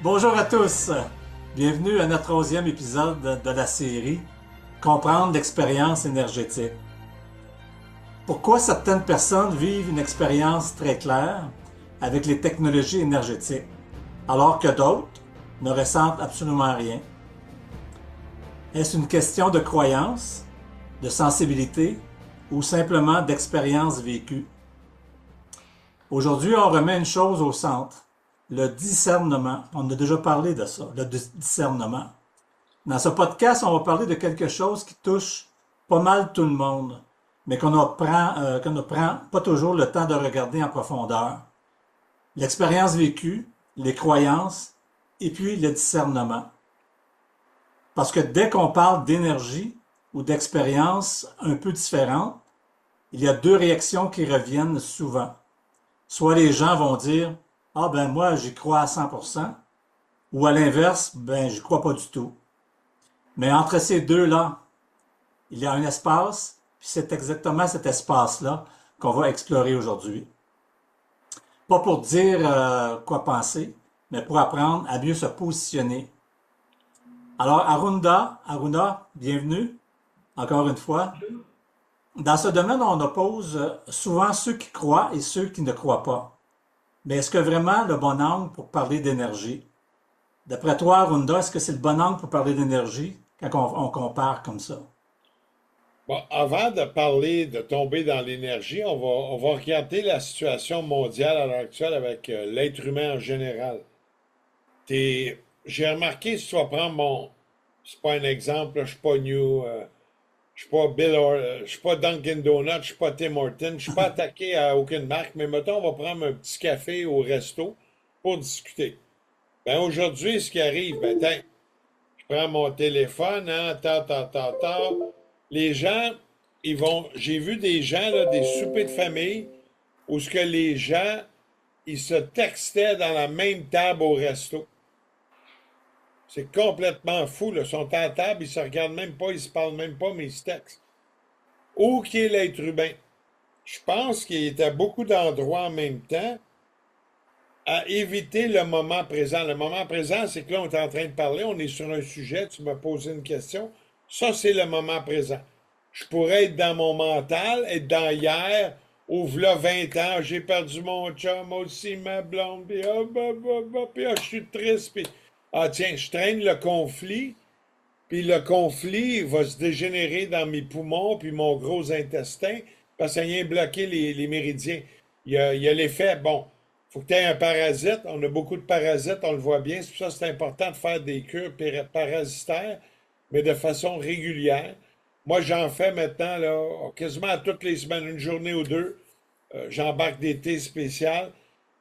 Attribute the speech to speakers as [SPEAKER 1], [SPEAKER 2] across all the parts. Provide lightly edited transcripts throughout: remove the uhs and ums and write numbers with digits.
[SPEAKER 1] Bonjour à tous, bienvenue à notre 11e épisode de la série Comprendre l'expérience énergétique. Pourquoi certaines personnes vivent une expérience très claire avec les technologies énergétiques, alors que d'autres ne ressentent absolument rien? Est-ce une question de croyance, de sensibilité ou simplement d'expérience vécue? Aujourd'hui, on remet une chose au centre, le discernement. On a déjà parlé de ça, le discernement. Dans ce podcast, on va parler de quelque chose qui touche pas mal tout le monde, mais qu'on ne prend pas toujours le temps de regarder en profondeur. L'expérience vécue, les croyances et puis le discernement. Parce que dès qu'on parle d'énergie ou d'expérience un peu différente, il y a deux réactions qui reviennent souvent. Soit les gens vont dire « Ah ben moi j'y crois à 100%, ou à l'inverse, ben j'y crois pas du tout. Mais entre ces deux-là, il y a un espace, puis c'est exactement cet espace-là qu'on va explorer aujourd'hui. Pas pour dire quoi penser, mais pour apprendre à mieux se positionner. Alors Aruna, bienvenue, encore une fois. Dans ce domaine, on oppose souvent ceux qui croient et ceux qui ne croient pas. Mais est-ce que vraiment le bon angle pour parler d'énergie? D'après toi, Arunda, est-ce que c'est le bon angle pour parler d'énergie quand on compare comme ça?
[SPEAKER 2] Bon, avant de parler de tomber dans l'énergie, on va regarder la situation mondiale à l'heure actuelle avec l'être humain en général. J'ai remarqué, si tu vas prendre c'est pas un exemple, là, je suis pas je suis pas je suis pas Dunkin' Donuts, je suis pas Tim Hortons, je suis pas attaqué à aucune marque, mais mettons, on va prendre un petit café au resto pour discuter. Ben aujourd'hui, ce qui arrive, ben tiens, je prends mon téléphone, hein, Les gens, j'ai vu des gens, là, des soupers de famille, où ce que les gens, ils se textaient dans la même table au resto. C'est complètement fou, là. Ils sont à la table, ils se regardent même pas, ils se parlent même pas, mais ils se textent. Où qui est l'être humain? Je pense qu'il est à beaucoup d'endroits en même temps à éviter le moment présent. Le moment présent, c'est que là, on est en train de parler, on est sur un sujet, tu m'as posé une question. Ça, c'est le moment présent. Je pourrais être dans mon mental, être dans hier, ou v'là 20 ans, j'ai perdu mon chum, aussi ma blonde, puis je suis triste, puis ah tiens, je traîne le conflit, puis le conflit va se dégénérer dans mes poumons, puis mon gros intestin, parce que ça vient bloquer les méridiens. Il y a l'effet, bon, faut que tu aies un parasite. On a beaucoup de parasites, on le voit bien. C'est pour ça que c'est important de faire des cures parasitaires, mais de façon régulière. Moi, j'en fais maintenant, là, quasiment toutes les semaines, une journée ou deux. J'embarque des thés spéciales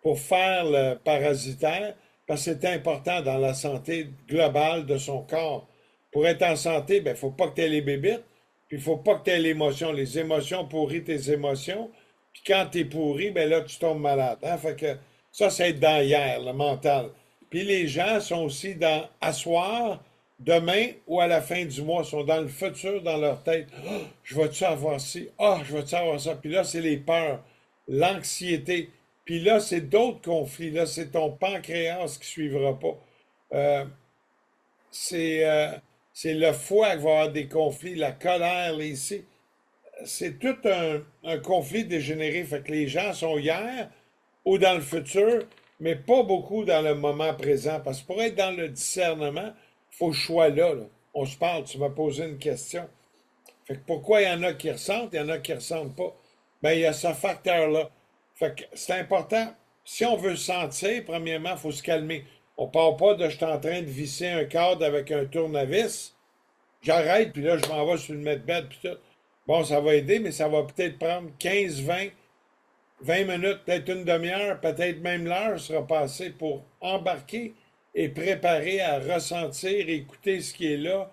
[SPEAKER 2] pour faire le parasitaire, parce que c'est important dans la santé globale de son corps. Pour être en santé, il ben, faut pas que tu aies les bébites, puis il faut pas que tu aies l'émotion. Les émotions pourrissent tes émotions, puis quand tu es pourri, ben là, tu tombes malade. Hein? Fait que ça, c'est être dans hier, le mental. Puis les gens sont aussi dans asseoir, demain ou à la fin du mois, sont dans le futur, dans leur tête. Ah, je vais-tu avoir ci? Ah, je vais-tu avoir ça? Puis là, c'est les peurs, l'anxiété. Puis là, c'est d'autres conflits. Là, c'est ton pancréas qui suivra pas. Euh, c'est euh, c'est le foie qui va avoir des conflits, la colère, c'est tout un conflit dégénéré. Fait que les gens sont hier ou dans le futur, mais pas beaucoup dans le moment présent. Parce que pour être dans le discernement, il faut que je sois là. On se parle, tu m'as posé une question. Fait que pourquoi il y en a qui ressentent, il y en a qui ne ressentent pas? Ben, il y a ce facteur-là. Fait que c'est important. Si on veut sentir, premièrement, il faut se calmer. On ne part pas de je suis en train de visser un cadre avec un tournevis. J'arrête, puis là, je m'en vais sur le mètre-bed, puis tout. Bon, ça va aider, mais ça va peut-être prendre 15, 20 minutes, peut-être une demi-heure, peut-être même l'heure sera passée pour embarquer et préparer à ressentir, écouter ce qui est là,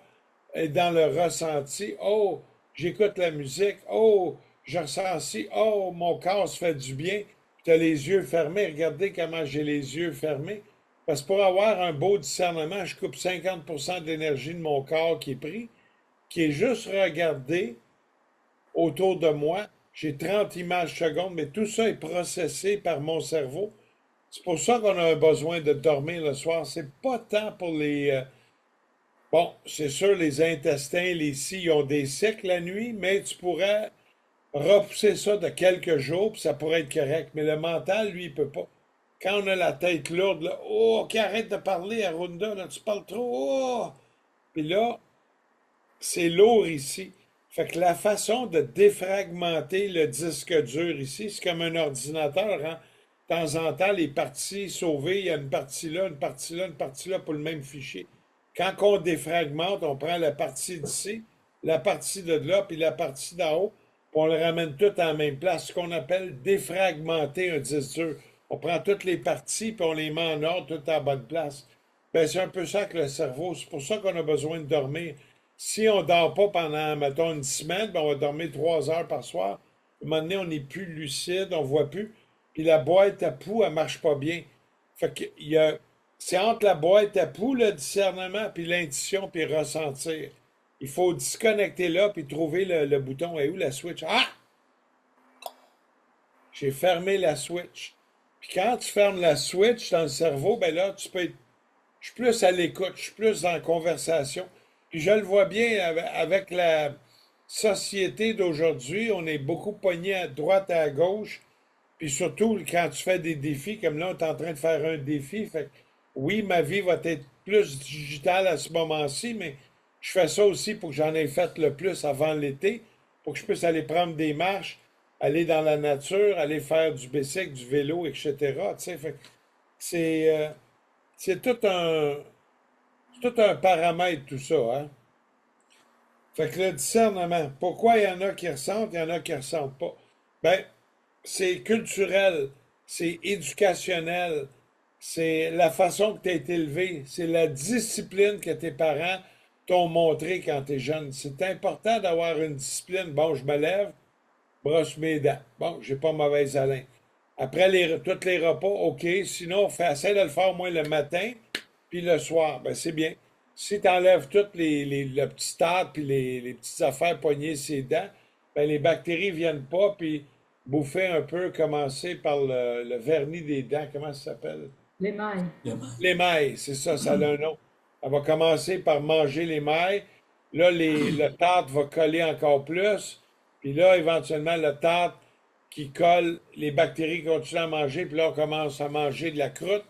[SPEAKER 2] et dans le ressenti. Oh, j'écoute la musique. Oh, je ressens ci. Oh, mon corps se fait du bien. Tu as les yeux fermés. Regardez comment j'ai les yeux fermés. Parce que pour avoir un beau discernement, je coupe 50% de l'énergie de mon corps qui est pris, qui est juste regardé autour de moi. J'ai 30 images secondes, mais tout ça est processé par mon cerveau C'est pour ça qu'on a un besoin de dormir le soir. C'est pas tant pour les... bon, c'est sûr, les intestins, les scies, ils ont des cycles la nuit, mais tu pourrais repousser ça de quelques jours, puis ça pourrait être correct. Mais le mental, lui, il peut pas. Quand on a la tête lourde, là, oh, qui arrête de parler, Arunda, là, tu parles trop, oh! Puis là, c'est lourd ici. Fait que la façon de défragmenter le disque dur ici, c'est comme un ordinateur, hein. De temps en temps, les parties sauvées, il y a une partie là, une partie là, une partie là pour le même fichier. Quand on défragmente, on prend la partie d'ici, la partie de là, puis la partie d'en haut, puis on le ramène tout en même place, ce qu'on appelle défragmenter un disque dur. On prend toutes les parties, puis on les met en ordre, tout en bonne place. Ben, c'est un peu ça que le cerveau. C'est pour ça qu'on a besoin de dormir. Si on ne dort pas pendant, mettons, une semaine, ben on va dormir 3 heures par soir. À un moment donné, on n'est plus lucide, on ne voit plus. Puis la boîte à poux, elle ne marche pas bien. Fait que c'est entre la boîte à poux, le discernement, puis l'intuition, puis ressentir. Il faut disconnecter là, puis trouver le bouton. Et où la switch? Ah! J'ai fermé la switch. Puis quand tu fermes la switch dans le cerveau, ben là, tu peux être. Je suis plus à l'écoute, je suis plus dans la conversation. Puis je le vois bien avec la société d'aujourd'hui, on est beaucoup pogné à droite et à gauche. Puis surtout quand tu fais des défis, comme là, on est en train de faire un défi. Fait que, oui, ma vie va être plus digitale à ce moment-ci, mais je fais ça aussi pour que j'en ai fait le plus avant l'été, pour que je puisse aller prendre des marches, aller dans la nature, aller faire du bicycle, du vélo, etc. Tu sais, fait que c'est tout un paramètre, tout ça, hein? Fait que le discernement, pourquoi il y en a qui ressentent, il y en a qui ressentent pas? Ben, c'est culturel, c'est éducationnel, c'est la façon que tu as été élevé, c'est la discipline que tes parents t'ont montré quand tu es jeune. C'est important d'avoir une discipline. Bon, je me lève, brosse mes dents. Bon, j'ai pas mauvaise haleine. Après tous les repas, OK. Sinon, essaie de le faire au moins le matin, puis le soir. Ben, c'est bien. Si tu enlèves toutes le petit tas, puis les petites affaires poignées ses dents, ben, les bactéries viennent pas, puis bouffer un peu, commencer par le vernis des dents. Comment ça s'appelle?
[SPEAKER 3] L'émail.
[SPEAKER 1] Demain.
[SPEAKER 2] L'émail, c'est ça, ça a un nom. Elle va commencer par manger l'émail. Là, le tartre va coller encore plus. Puis là, éventuellement, le tartre qui colle, les bactéries continuent à manger. Puis là, on commence à manger de la croûte.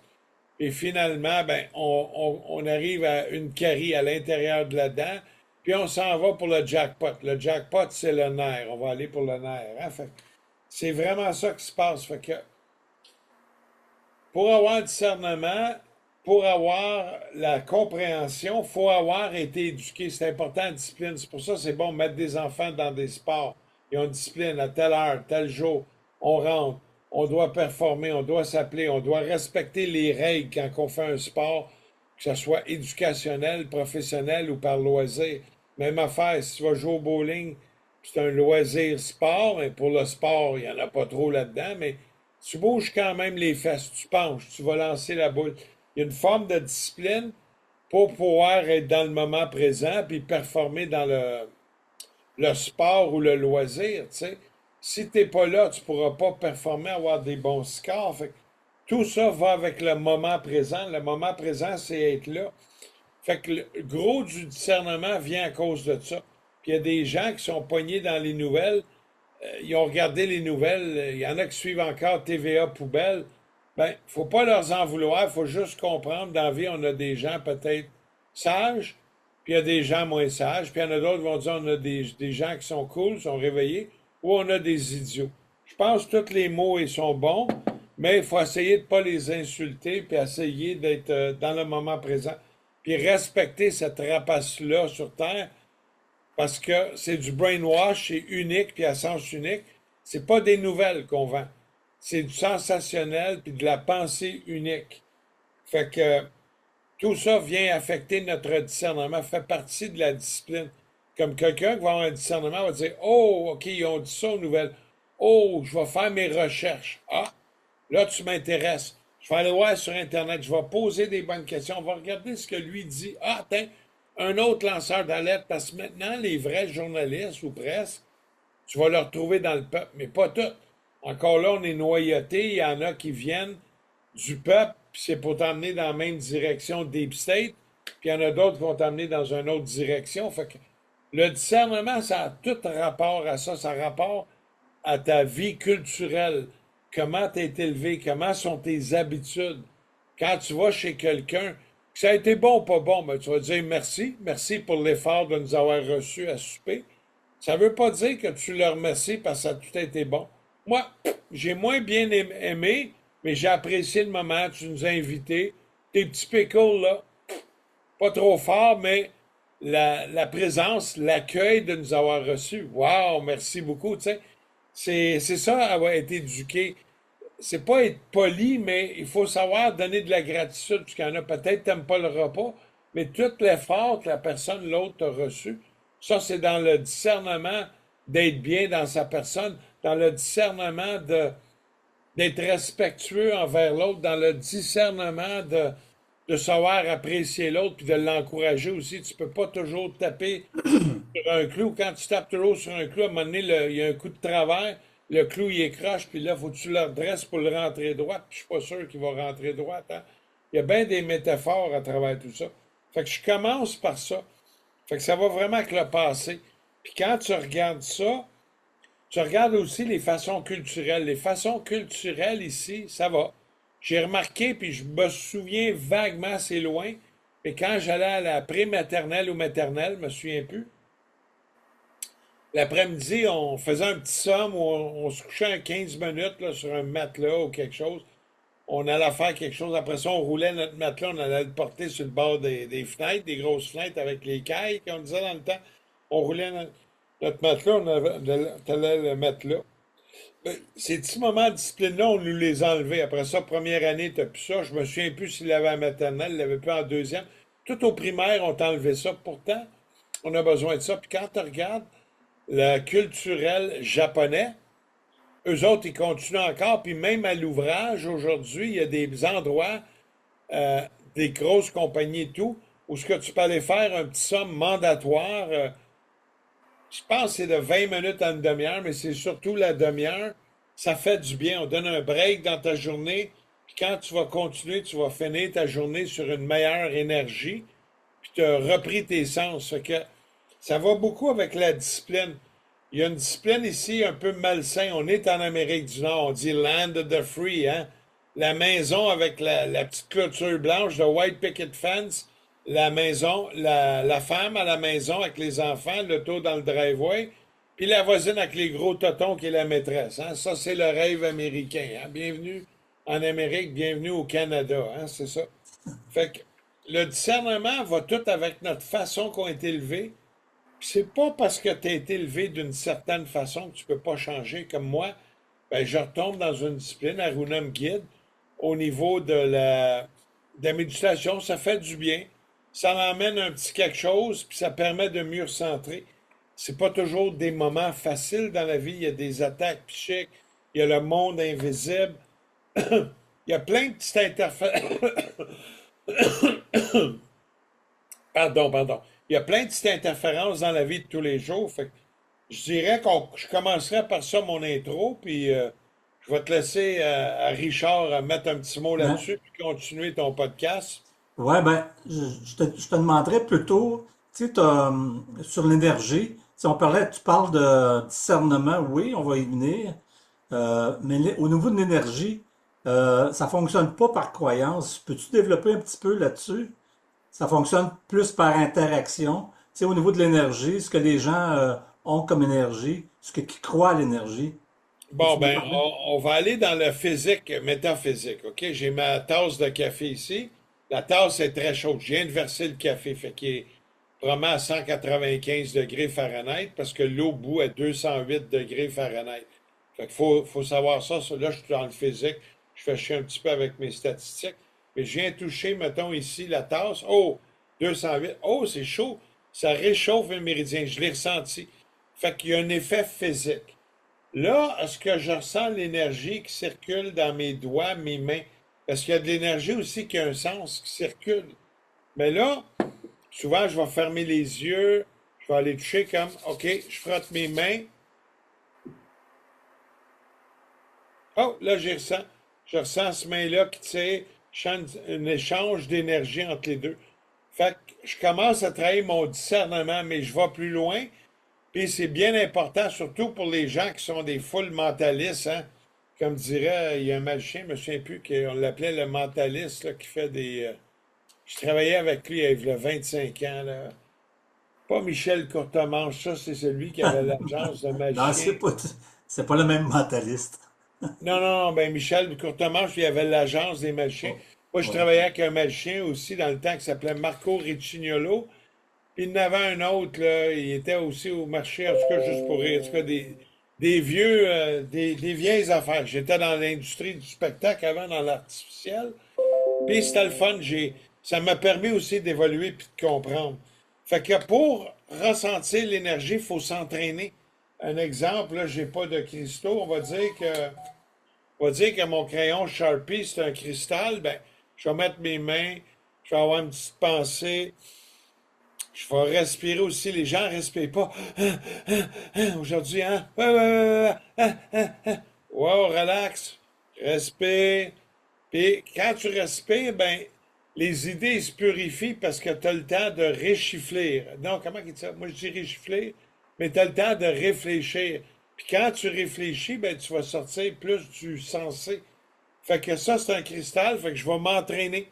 [SPEAKER 2] Et finalement, ben, on arrive à une carie à l'intérieur de la dent. Puis on s'en va pour le jackpot. Le jackpot, c'est le nerf. On va aller pour le nerf, hein? Fait que c'est vraiment ça qui se passe. Fait que pour avoir le discernement, pour avoir la compréhension, il faut avoir été éduqué. C'est important, la discipline. C'est pour ça que c'est bon de mettre des enfants dans des sports. Ils ont une discipline à telle heure, tel jour. On rentre, on doit performer, on doit s'appeler, on doit respecter les règles quand on fait un sport, que ce soit éducationnel, professionnel ou par loisir. Même affaire, si tu vas jouer au bowling, c'est un loisir sport, et pour le sport, il n'y en a pas trop là-dedans, mais tu bouges quand même les fesses, tu penches, tu vas lancer la boule. Il y a une forme de discipline pour pouvoir être dans le moment présent puis performer dans le sport ou le loisir, tu sais. Si tu n'es pas là, tu ne pourras pas performer, avoir des bons scores. Fait que tout ça va avec le moment présent. Le moment présent, c'est être là. Fait que le gros du discernement vient à cause de ça. Puis il y a des gens qui sont pognés dans les nouvelles, ils ont regardé les nouvelles, il y en a qui suivent encore TVA poubelle. Ben, faut pas leur en vouloir, il faut juste comprendre, dans la vie, on a des gens peut-être sages, puis il y a des gens moins sages, puis il y en a d'autres qui vont dire on a des gens qui sont cool, sont réveillés, ou on a des idiots. Je pense que tous les mots ils sont bons, mais il faut essayer de pas les insulter, puis essayer d'être dans le moment présent, puis respecter cette rapace-là sur Terre, parce que c'est du brainwash, c'est unique, puis à sens unique. C'est pas des nouvelles qu'on vend. C'est du sensationnel, puis de la pensée unique. Fait que tout ça vient affecter notre discernement, fait partie de la discipline. Comme quelqu'un qui va avoir un discernement va dire oh, OK, ils ont dit ça aux nouvelles. Oh, je vais faire mes recherches. Ah, là, tu m'intéresses. Je vais aller voir sur Internet, je vais poser des bonnes questions, on va regarder ce que lui dit. Ah, tiens, un autre lanceur d'alerte, parce que maintenant, les vrais journalistes ou presque, tu vas le retrouver dans le peuple, mais pas tous. Encore là, on est noyauté, il y en a qui viennent du peuple, puis c'est pour t'emmener dans la même direction Deep State, puis il y en a d'autres qui vont t'emmener dans une autre direction. Fait que le discernement, ça a tout rapport à ça, ça a rapport à ta vie culturelle, comment tu été élevé, comment sont tes habitudes. Quand tu vas chez quelqu'un, que ça a été bon ou pas bon, ben, tu vas dire merci, merci pour l'effort de nous avoir reçus à souper. Ça ne veut pas dire que tu leur remercies parce que ça a tout été bon. Moi, j'ai moins bien aimé, mais j'ai apprécié le moment, tu nous as invités. Tes petits pickles, là, pas trop fort, mais la présence, l'accueil de nous avoir reçus. Wow, merci beaucoup. Tu sais, c'est ça, avoir été éduqué. C'est pas être poli, mais il faut savoir donner de la gratitude, parce qu'il y en a peut-être qui n'aiment pas le repas, mais tout l'effort que la personne, l'autre, a reçu, ça, c'est dans le discernement d'être bien dans sa personne, dans le discernement d'être respectueux envers l'autre, dans le discernement de savoir apprécier l'autre puis de l'encourager aussi. Tu peux pas toujours taper sur un clou. Quand tu tapes toujours sur un clou, à un moment donné, il y a un coup de travers, le clou il écroche, puis là, faut que tu le redresses pour le rentrer droit, puis je suis pas sûr qu'il va rentrer droit. Hein? Il y a bien des métaphores à travers tout ça. Fait que je commence par ça. Fait que ça va vraiment avec le passé. Puis quand tu regardes ça, tu regardes aussi les façons culturelles. Les façons culturelles ici, ça va. J'ai remarqué, puis je me souviens vaguement, c'est loin, mais quand j'allais à la pré-maternelle ou maternelle, je me souviens plus, l'après-midi, on faisait un petit somme où on se couchait en 15 minutes là, sur un matelas ou quelque chose. On allait faire quelque chose. Après ça, on roulait notre matelas, on allait le porter sur le bord des fenêtres, des grosses fenêtres avec les cailles, comme on disait dans le temps. On roulait notre matelas, on allait le mettre là. Ces petits moments de discipline-là, on nous les a enlevés. Après ça, première année, t'as plus ça. Je me souviens plus s'il l'avait en maternelle, il l'avait plus en deuxième. Tout au primaire, on t'a enlevé ça. Pourtant, on a besoin de ça. Puis quand tu regardes le culturel japonais, eux autres, ils continuent encore. Puis même à l'ouvrage, aujourd'hui, il y a des endroits, euh, des grosses compagnies et tout, où ce que tu peux aller faire un petit somme mandatoire. Je pense que c'est de 20 minutes à une demi-heure, mais c'est surtout la demi-heure. Ça fait du bien. On donne un break dans ta journée. Puis quand tu vas continuer, tu vas finir ta journée sur une meilleure énergie. Puis tu as repris tes sens. Fait que ça va beaucoup avec la discipline. Il y a une discipline ici un peu malsaine. On est en Amérique du Nord. On dit Land of the Free, hein? La maison avec la petite clôture blanche, le white picket fence, la maison, la femme à la maison avec les enfants, l'auto dans le driveway, puis la voisine avec les gros totons qui est la maîtresse. Hein? Ça, c'est le rêve américain. Hein? Bienvenue en Amérique, bienvenue au Canada. Hein? C'est ça. Fait que le discernement va tout avec notre façon qu'on est élevé. Puis c'est pas parce que tu as été élevé d'une certaine façon que tu peux pas changer. Comme moi, ben, je retombe dans une discipline, Aruna me guide, au niveau de la méditation. Ça fait du bien. Ça m'emmène un petit quelque chose, puis ça permet de mieux recentrer. C'est pas toujours des moments faciles dans la vie. Il y a des attaques psychiques, il y a le monde invisible, il y a plein de petites interférences. Pardon. Il y a plein de petites interférences dans la vie de tous les jours. Fait que je dirais que je commencerai par ça, mon intro, puis je vais te laisser à Richard mettre un petit mot
[SPEAKER 1] Hein?
[SPEAKER 2] là-dessus, puis continuer ton podcast.
[SPEAKER 1] Ouais, ben, je te demanderais plutôt, tu sais, sur l'énergie, si on parlait, tu parles de discernement, oui, on va y venir, mais au niveau de l'énergie, ça fonctionne pas par croyance. Peux-tu développer un petit peu là-dessus? Ça fonctionne plus par interaction. Tu sais, au niveau de l'énergie, ce que les gens ont comme énergie, qui croient à l'énergie.
[SPEAKER 2] Bon,
[SPEAKER 1] Peux-tu me
[SPEAKER 2] ben,
[SPEAKER 1] parler?
[SPEAKER 2] on va aller dans le physique, métaphysique, OK? J'ai ma tasse de café ici. La tasse est très chaude. Je viens de verser le café, fait qu'il est vraiment à 195 degrés Fahrenheit parce que l'eau bout à 208 degrés Fahrenheit. Fait qu'il faut savoir ça. Là, je suis dans le physique. Je fais chier un petit peu avec mes statistiques. Mais je viens toucher, mettons ici, la tasse. Oh, 208. Oh, c'est chaud. Ça réchauffe le méridien. Je l'ai ressenti. Fait qu'il y a un effet physique. Là, est-ce que je ressens l'énergie qui circule dans mes doigts, mes mains? Parce qu'il y a de l'énergie aussi qui a un sens, qui circule. Mais là, souvent, je vais fermer les yeux, je vais aller toucher comme, OK, je frotte mes mains. Oh, là, j'y ressens. je ressens ce main-là qui tire, je sens un échange d'énergie entre les deux. Fait que je commence à travailler mon discernement, mais je vais plus loin. Puis c'est bien important, surtout pour les gens qui sont des foules mentalistes, hein. Comme dirait, il y a un magicien, je me souviens plus, qu'on l'appelait le mentaliste, là, qui fait des. Je travaillais avec lui il y a 25 ans, là. Pas Michel Courtemanche, ça, c'est celui qui avait l'agence de
[SPEAKER 1] Non,
[SPEAKER 2] magicien.
[SPEAKER 1] c'est pas le même mentaliste.
[SPEAKER 2] Non, non, non, ben Michel Courtemanche, lui, il avait l'agence des magiciens.
[SPEAKER 1] Oh,
[SPEAKER 2] Moi, je
[SPEAKER 1] ouais.
[SPEAKER 2] travaillais avec un magicien aussi dans le temps qui s'appelait Marco Riccignolo. Puis il y en avait un autre, là, il était aussi au marché, en tout cas, juste pour rire, en tout cas, des vieux, des vieilles affaires. J'étais dans l'industrie du spectacle avant, dans l'artificiel. Puis c'était le fun, ça m'a permis aussi d'évoluer puis de comprendre. Fait que pour ressentir l'énergie, il faut s'entraîner. Un exemple, là, j'ai pas de cristaux, on va dire que mon crayon Sharpie, c'est un cristal, ben, je vais mettre mes mains, je vais avoir une petite pensée, je vais respirer aussi. Les gens ne respirent pas. Aujourd'hui, hein? Ouais, ouais, ouais, ouais, ouais. Wow, relax. Respire. Puis quand tu respires, ben, les idées se purifient parce que tu as le temps de réchifler. Non, comment il dit ça? Moi, je dis réchifler, mais tu as le temps de réfléchir. Puis quand tu réfléchis, ben, tu vas sortir plus du sensé. Fait que ça, c'est un cristal, fait que je vais m'entraîner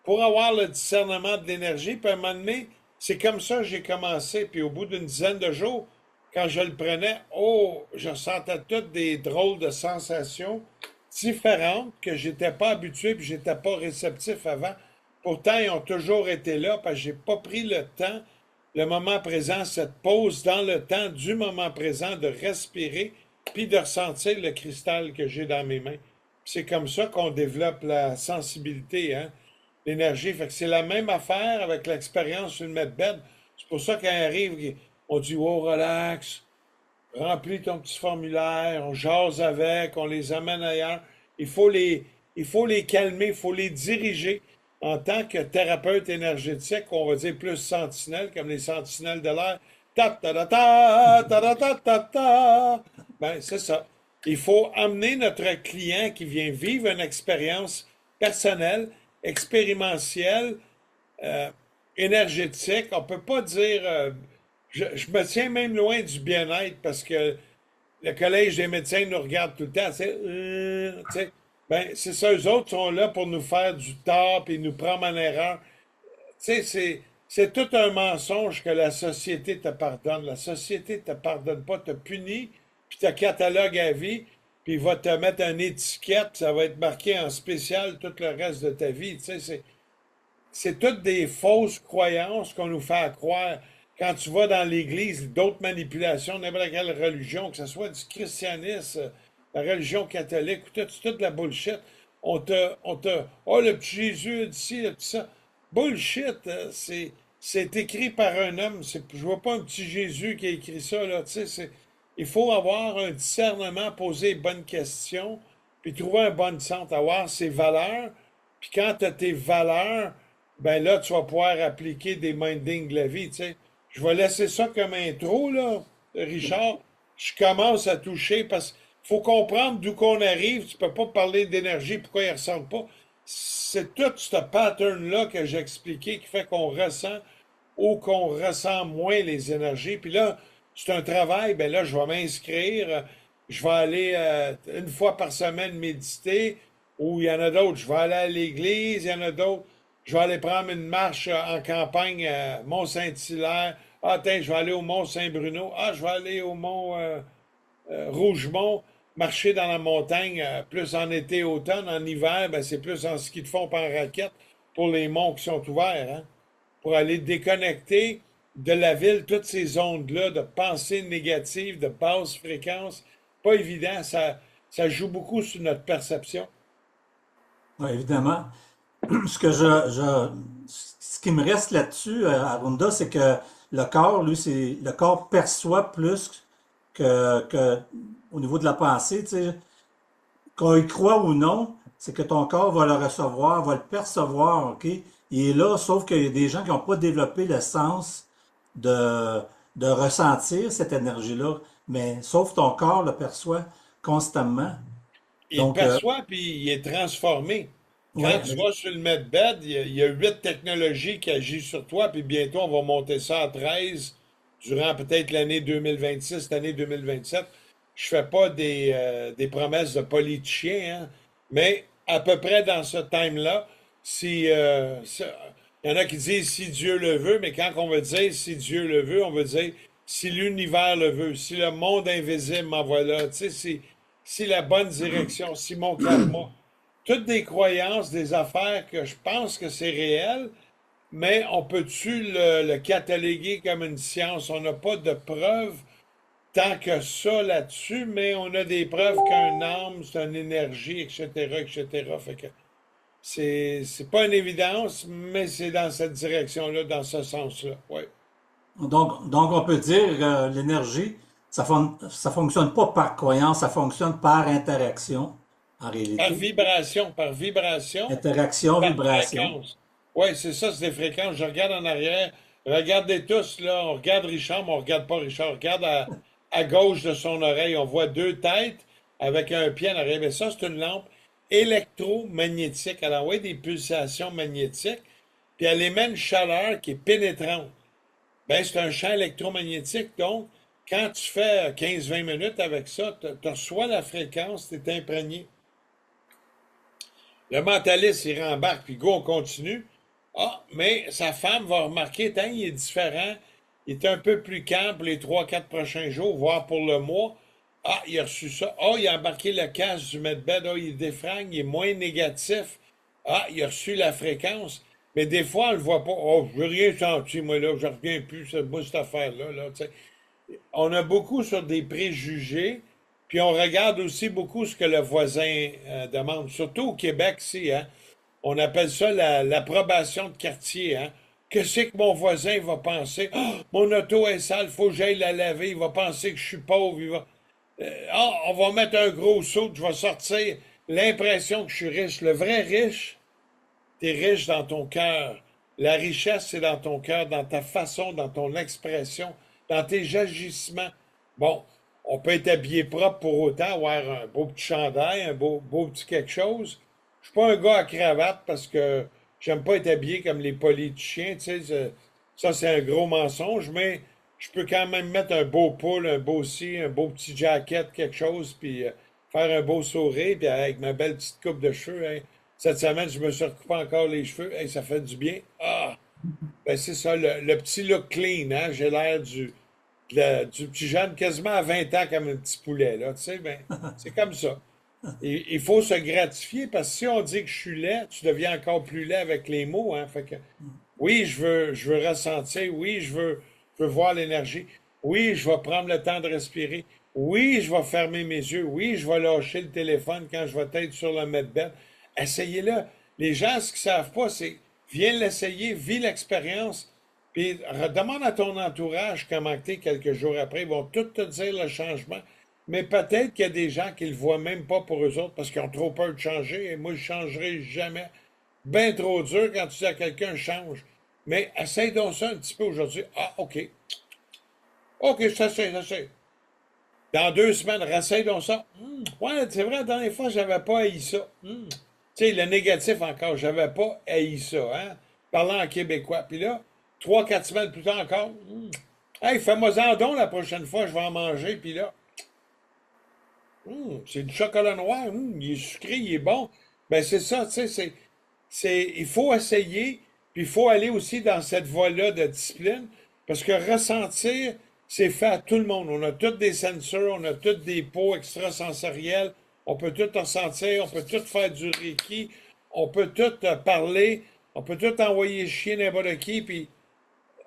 [SPEAKER 2] pour avoir le discernement de l'énergie. Puis à un moment donné, c'est comme ça que j'ai commencé. Puis au bout d'une dizaine de jours, quand je le prenais, oh, je ressentais toutes des drôles de sensations différentes que j'étais pas habitué puis j'étais pas réceptif avant. Pourtant, ils ont toujours été là parce que j'ai pas pris le temps, le moment présent, cette pause dans le temps du moment présent de respirer puis de ressentir le cristal que j'ai dans mes mains. C'est comme ça qu'on développe la sensibilité, hein? L'énergie. Fait que c'est la même affaire avec l'expérience sur le medbed. C'est pour ça quand arrive, on dit, oh, relax, remplis ton petit formulaire, on jase avec, on les amène ailleurs. Il faut les, il faut les calmer, il faut les diriger. En tant que thérapeute énergétique, on va dire plus sentinelle, comme les sentinelles de l'air. Ta ta ta ta ta ta ta ta ta. Ben, c'est ça. Il faut amener notre client qui vient vivre une expérience personnelle, expérientielle, euh, énergétique. On peut pas dire. Je me tiens même loin du bien-être parce que le Collège des médecins nous regarde tout le temps. Tu sais, ben, c'est ça, eux autres sont là pour nous faire du tort et nous prendre en erreur. Tu sais, c'est tout un mensonge que la société te pardonne. La société te pardonne pas, te punit, puis te catalogue à vie, puis il va te mettre une étiquette, ça va être marqué en spécial tout le reste de ta vie. Tu sais, c'est toutes des fausses croyances qu'on nous fait croire. Quand tu vas dans l'Église, d'autres manipulations, n'importe quelle religion, que ce soit du christianisme, la religion catholique, tout, c'est toute de la bullshit. Oh, le petit Jésus a dit ci, le petit ça. Bullshit, c'est écrit par un homme. Je vois pas un petit Jésus qui a écrit ça, là. Tu sais, il faut avoir un discernement, poser les bonnes questions, puis trouver un bon centre, avoir ses valeurs. Puis quand tu as tes valeurs, ben là, tu vas pouvoir appliquer des mindings de la vie, tu sais. Je vais laisser ça comme intro, là, Richard. Je commence à toucher parce qu'il faut comprendre d'où qu'on arrive. Tu peux pas parler d'énergie, pourquoi il ne ressent pas. C'est tout ce pattern-là que j'ai expliqué qui fait qu'on ressent ou qu'on ressent moins les énergies. Puis là, c'est un travail, ben là, je vais m'inscrire. Je vais aller une fois par semaine méditer. Ou il y en a d'autres, je vais aller à l'église, il y en a d'autres. Je vais aller prendre une marche en campagne à Mont-Saint-Hilaire. Ah, tiens, je vais aller au Mont-Saint-Bruno. Ah, je vais aller au Mont Rougemont, marcher dans la montagne, plus en été, automne. En hiver, ben, c'est plus en ski de fond par raquette pour les monts qui sont ouverts, hein, pour aller déconnecter de la ville toutes ces ondes-là de pensées négatives, de basse fréquence. Pas évident, ça joue beaucoup sur notre perception.
[SPEAKER 1] Ouais, évidemment. Ce qui me reste là-dessus, Arunda, c'est que le corps, lui, le corps perçoit plus que au niveau de la pensée, tu sais, qu'on y croit ou non, c'est que ton corps va le recevoir, va le percevoir, OK? Il est là, sauf qu'il y a des gens qui n'ont pas développé le sens de, de ressentir cette énergie-là, mais sauf ton corps le perçoit constamment.
[SPEAKER 2] il
[SPEAKER 1] Donc,
[SPEAKER 2] perçoit puis il est transformé. Quand
[SPEAKER 1] ouais,
[SPEAKER 2] tu vas sur le medbed, il y a 8 technologies qui agissent sur toi, puis bientôt on va monter ça à 13 durant peut-être l'année 2026, l'année 2027. Je fais pas des promesses de politicien, hein, mais à peu près dans ce time-là, si, il y en a qui disent si Dieu le veut, mais quand on veut dire si Dieu le veut, on veut dire si l'univers le veut, si le monde invisible m'envoie là, tu sais, si la bonne direction, si mon karma. Toutes des croyances, des affaires que je pense que c'est réel, mais on peut-tu le cataloguer comme une science? On n'a pas de preuves tant que ça là-dessus, mais on a des preuves qu'un âme, c'est une énergie, etc., etc. Fait que c'est pas une évidence, mais c'est dans cette direction-là, dans ce sens-là. Oui.
[SPEAKER 1] donc on peut dire que l'énergie, ça fonctionne pas par croyance, ça fonctionne par interaction, en réalité.
[SPEAKER 2] Par vibration,
[SPEAKER 1] Interaction,
[SPEAKER 2] par
[SPEAKER 1] vibration.
[SPEAKER 2] fréquence. Oui, c'est ça, c'est des fréquences. Je regarde en arrière. Regardez tous, là. On regarde Richard, mais on regarde pas Richard. On regarde à gauche de son oreille. On voit deux têtes avec un pied en arrière. Mais ça, c'est une lampe électromagnétique. Elle envoie des pulsations magnétiques, puis elle émet une chaleur qui est pénétrante. Ben, c'est un champ électromagnétique. Donc, quand tu fais 15-20 minutes avec ça, tu reçois la fréquence, tu es imprégné. Le mentaliste, il rembarque, puis go, on continue. Ah, mais sa femme va remarquer, tiens, il est différent. Il est un peu plus calme pour les 3-4 prochains jours, voire pour le mois. Ah, il a reçu ça. Ah, il a embarqué le casque du medbed. Ah, il défrague, il est moins négatif. Ah, il a reçu la fréquence. Mais des fois, on le voit pas. Oh, je veux rien senti, moi, là. Je reviens plus, moi, cette affaire-là, là, tu sais. On a beaucoup sur des préjugés, puis on regarde aussi beaucoup ce que le voisin demande, surtout au Québec, ici, hein. On appelle ça l'approbation de quartier, hein. Qu'est-ce que mon voisin va penser? Ah, mon auto est sale, faut que j'aille la laver, il va penser que je suis pauvre, il va. Ah, on va mettre un gros saut, je vais sortir l'impression que je suis riche. Le vrai riche, t'es riche dans ton cœur. La richesse, c'est dans ton cœur, dans ta façon, dans ton expression, dans tes agissements. Bon, on peut être habillé propre pour autant, avoir un beau petit chandail, un beau petit quelque chose. Je suis pas un gars à cravate parce que j'aime pas être habillé comme les politiciens, tu sais. Ça, c'est un gros mensonge, mais je peux quand même mettre un beau pull, un beau ci, un beau petit jacket, quelque chose, puis faire un beau sourire, puis avec ma belle petite coupe de cheveux, hein. Cette semaine, je me suis recoupé encore les cheveux. Hey, ça fait du bien. Ah! Ben, c'est ça, le petit look clean, hein? J'ai l'air du petit jeune, quasiment à 20 ans comme un petit poulet, là. Tu sais, ben, c'est comme ça. Et il faut se gratifier parce que si on dit que je suis laid, tu deviens encore plus laid avec les mots, hein? Fait que, oui, je veux ressentir. Oui, je veux voir l'énergie. Oui, je vais prendre le temps de respirer. Oui, je vais fermer mes yeux. Oui, je vais lâcher le téléphone quand je vais être sur le medbed. Essayez-le. Les gens, ce qu'ils savent pas, c'est viens l'essayer, vis l'expérience, puis demande à ton entourage comment t'es quelques jours après. Ils vont tout te dire le changement. Mais peut-être qu'il y a des gens qui le voient même pas pour eux autres parce qu'ils ont trop peur de changer. Et moi, je changerai jamais. Ben trop dur quand tu dis à quelqu'un change. Mais essaye donc ça un petit peu aujourd'hui. Ah, OK. OK, ça. Dans 2 semaines, réessaye donc ça. Ouais, c'est vrai, la dernière fois, j'avais pas haï ça. Tu sais, le négatif encore, j'avais pas haï ça, hein? Parlant en québécois. Puis là, 3-4 semaines plus tard encore, hey, fais-moi-en donc la prochaine fois, je vais en manger. Puis là, c'est du chocolat noir, il est sucré, il est bon. Ben, c'est ça, tu sais, il faut essayer, puis il faut aller aussi dans cette voie-là de discipline, parce que ressentir, c'est fait à tout le monde. On a toutes des sensors, on a toutes des peaux extrasensorielles, on peut tout ressentir, on peut tout faire du Reiki, on peut tout parler, on peut tout envoyer chier n'importe qui, puis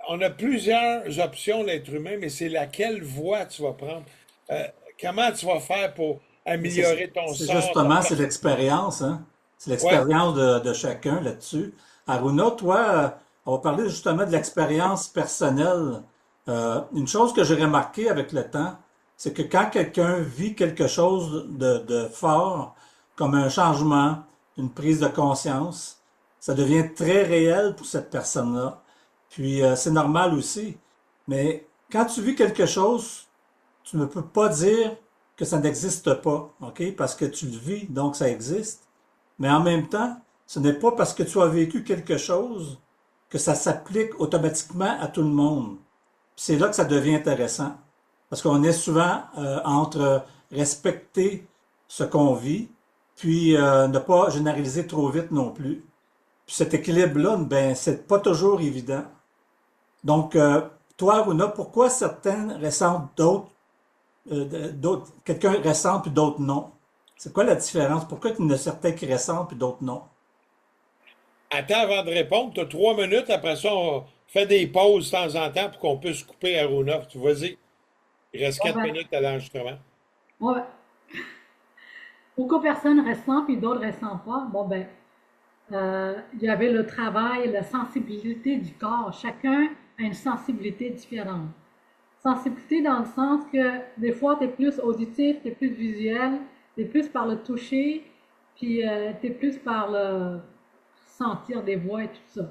[SPEAKER 2] on a plusieurs options, l'être humain, mais c'est laquelle voie tu vas prendre. Euh, Comment tu vas faire pour
[SPEAKER 1] Mais
[SPEAKER 2] améliorer ton
[SPEAKER 1] c'est
[SPEAKER 2] sort, ta
[SPEAKER 1] justement, c'est
[SPEAKER 2] personne?
[SPEAKER 1] l'expérience, hein? C'est
[SPEAKER 2] Ouais.
[SPEAKER 1] l'expérience de chacun là-dessus. Aruna, toi, on va parler justement de l'expérience personnelle. Une chose que j'ai remarqué avec le temps, c'est que quand quelqu'un vit quelque chose de fort, comme un changement, une prise de conscience, ça devient très réel pour cette personne-là. Puis c'est normal aussi. Mais quand tu vis quelque chose, tu ne peux pas dire que ça n'existe pas, OK? Parce que tu le vis, donc ça existe. Mais en même temps, ce n'est pas parce que tu as vécu quelque chose que ça s'applique automatiquement à tout le monde. C'est là que ça devient intéressant. Parce qu'on est souvent entre respecter ce qu'on vit, puis ne pas généraliser trop vite non plus. Puis cet équilibre-là, ben, c'est pas toujours évident. Donc, toi, Aruna, pourquoi certaines ressentent d'autres, quelqu'un ressent puis d'autres non? C'est quoi la différence? Pourquoi il y en a certains qui ressentent puis d'autres non?
[SPEAKER 2] Attends avant de répondre, tu as 3 minutes, après ça, on fait des pauses de temps en temps pour qu'on puisse couper à Rona. Tu vas-y. Il reste
[SPEAKER 3] Bon
[SPEAKER 2] 4
[SPEAKER 3] ben,
[SPEAKER 2] minutes à l'enregistrement.
[SPEAKER 3] bon ben, pourquoi personne ressent puis d'autres ressentent pas? Bon ben, il y avait le travail, la sensibilité du corps. Chacun a une sensibilité différente. Sensibilité dans le sens que des fois, tu es plus auditif, tu es plus visuel, tu es plus par le toucher, puis tu es plus par le sentir des voix et tout ça.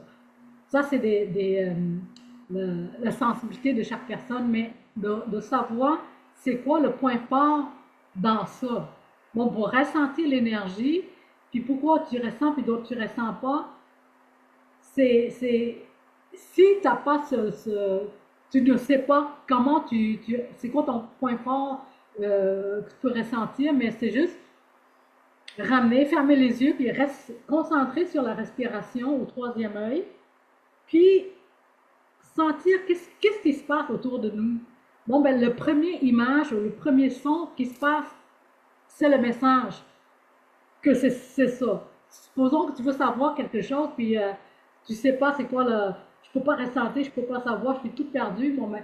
[SPEAKER 3] Ça, c'est la sensibilité de chaque personne, mais de savoir c'est quoi le point fort dans ça. Bon, pour ressentir l'énergie, puis pourquoi tu ressens puis d'autres tu ressens pas, c'est si t'as pas tu ne sais pas comment c'est quoi ton point fort que tu peux ressentir, mais c'est juste ramener, fermer les yeux, puis reste concentré sur la respiration au troisième œil, puis sentir qu'est-ce qui se passe autour de nous. Bon, ben, le premier image ou le premier son qui se passe, c'est le message que c'est ça. Supposons que tu veux savoir quelque chose, puis tu sais pas c'est quoi le. Je peux pas ressentir, je peux pas savoir, je suis tout perdu. Bon, ben,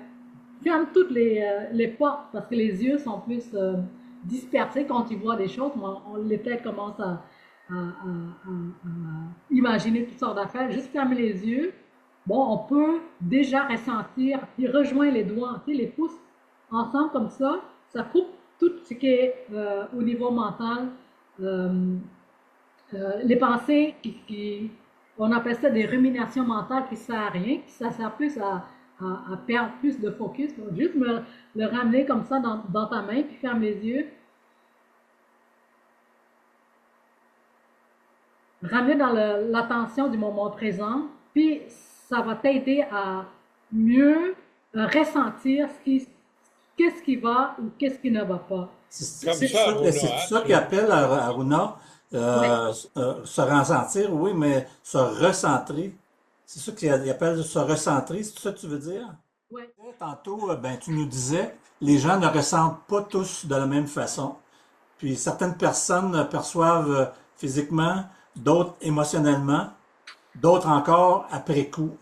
[SPEAKER 3] ferme toutes les portes parce que les yeux sont plus dispersés quand tu vois des choses. Les têtes commencent à imaginer toutes sortes d'affaires. Juste fermer les yeux. Bon, on peut déjà ressentir, puis rejoindre les doigts, tu sais, les pouces ensemble comme ça coupe tout ce qui est au niveau mental. Euh, les pensées on appelle ça des ruminations mentales qui ne servent à rien, qui ça sert plus à perdre plus de focus. Donc, juste le ramener comme ça dans ta main, puis ferme les yeux. Ramener dans l'attention du moment présent, puis ça va t'aider à mieux ressentir qu'est-ce qui va ou qu'est-ce qui ne va pas.
[SPEAKER 1] C'est
[SPEAKER 2] Comme
[SPEAKER 1] c'est
[SPEAKER 2] ça,
[SPEAKER 1] ça,
[SPEAKER 2] Rona,
[SPEAKER 1] c'est
[SPEAKER 2] hein,
[SPEAKER 1] ça qui appelle Aruna
[SPEAKER 3] Oui,
[SPEAKER 1] se ressentir, oui, mais se recentrer. C'est ça qu'il appelle se recentrer, c'est ça que tu veux dire?
[SPEAKER 3] oui.
[SPEAKER 1] Tantôt, ben, tu nous disais, les gens ne ressentent pas tous de la même façon. Puis certaines personnes perçoivent physiquement, d'autres émotionnellement, d'autres encore après coup.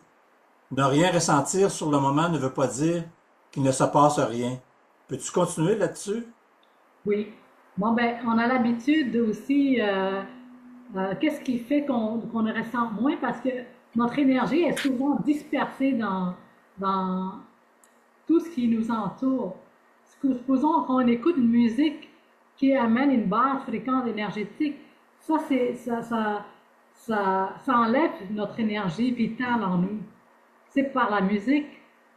[SPEAKER 1] Ne rien ressentir sur le moment ne veut pas dire qu'il ne se passe rien. Peux-tu continuer là-dessus?
[SPEAKER 3] Oui. Bon, ben, on a l'habitude aussi, qu'est-ce qui fait qu'on ne ressent moins parce que notre énergie est souvent dispersée dans tout ce qui nous entoure. Supposons qu'on écoute une musique qui amène une basse fréquence énergétique. Ça enlève notre énergie vitale en nous. C'est par la musique,